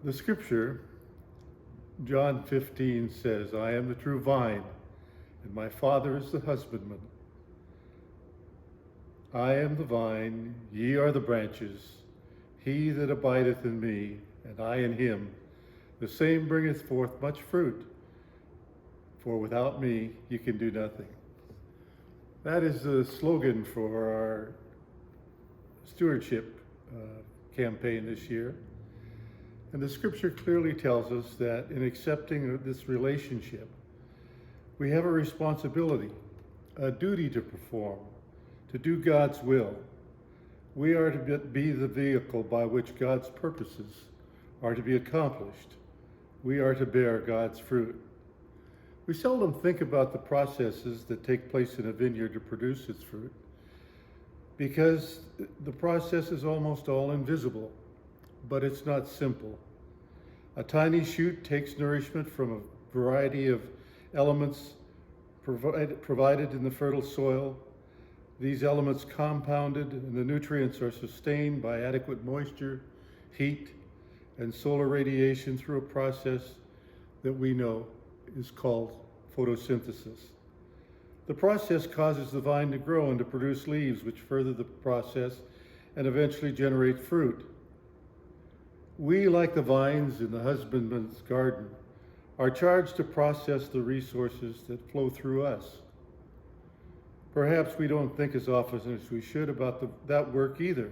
The scripture, John 15, says, "I am the true vine, and my Father is the husbandman. I am the vine, ye are the branches. He that abideth in me, and I in him, the same bringeth forth much fruit. For without me you can do nothing." That is the slogan for our stewardship campaign this year. And the scripture clearly tells us that in accepting this relationship, we have a responsibility, a duty to perform, to do God's will. We are to be the vehicle by which God's purposes are to be accomplished. We are to bear God's fruit. We seldom think about the processes that take place in a vineyard to produce its fruit, because the process is almost all invisible, but it's not simple. A tiny shoot takes nourishment from a variety of elements provided in the fertile soil. These elements compounded, and the nutrients are sustained by adequate moisture, heat, and solar radiation through a process that we know is called photosynthesis. The process causes the vine to grow and to produce leaves, which further the process and eventually generate fruit. We, like the vines in the husbandman's garden, are charged to process the resources that flow through us. Perhaps we don't think as often as we should about that work either,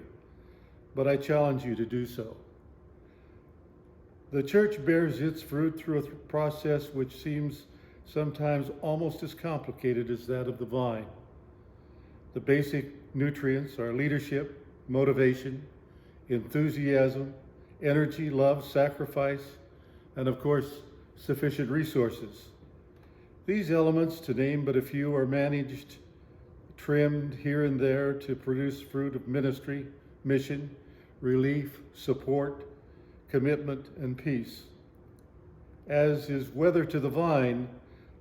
but I challenge you to do so. The church bears its fruit through a process which seems sometimes almost as complicated as that of the vine. The basic nutrients are leadership, motivation, enthusiasm, energy, love, sacrifice, and of course, sufficient resources. These elements, to name but a few, are managed, trimmed here and there to produce fruit of ministry, mission, relief, support, commitment, and peace. As is weather to the vine,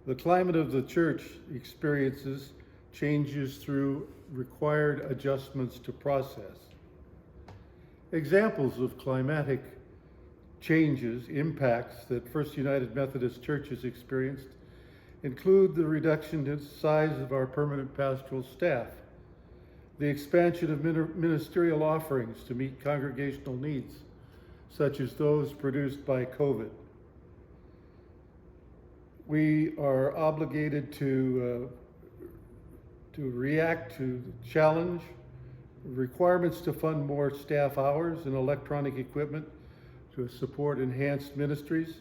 the climate of the church experiences changes through required adjustments to process. Examples of climatic changes, impacts that First United Methodist Church has experienced include the reduction in size of our permanent pastoral staff, the expansion of ministerial offerings to meet congregational needs, such as those produced by COVID. We are obligated to react to challenge, requirements to fund more staff hours and electronic equipment to support enhanced ministries.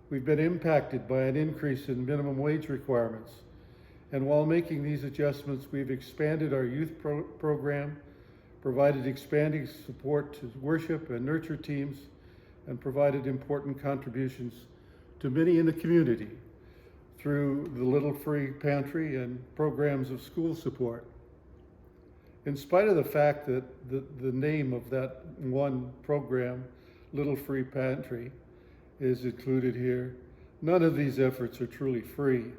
We've been impacted by an increase in minimum wage requirements. And while making these adjustments, we've expanded our youth program, provided expanding support to worship and nurture teams, and provided important contributions to many in the community through the Little Free Pantry and programs of school support. In spite of the fact that the name of that one program, Little Free Pantry, is included here, none of these efforts are truly free.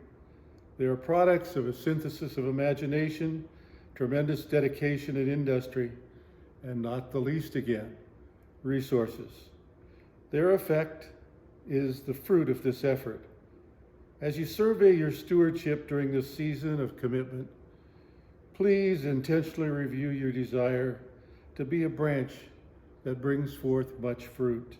They are products of a synthesis of imagination, tremendous dedication and industry, and not the least again, resources. Their effect is the fruit of this effort. As you survey your stewardship during this season of commitment, please intentionally review your desire to be a branch that brings forth much fruit.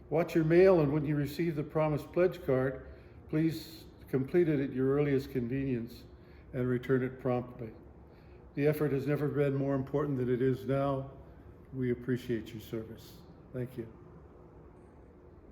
Watch your mail, and when you receive the promised pledge card, please complete it at your earliest convenience and return it promptly. The effort has never been more important than it is now. We appreciate your service. Thank you.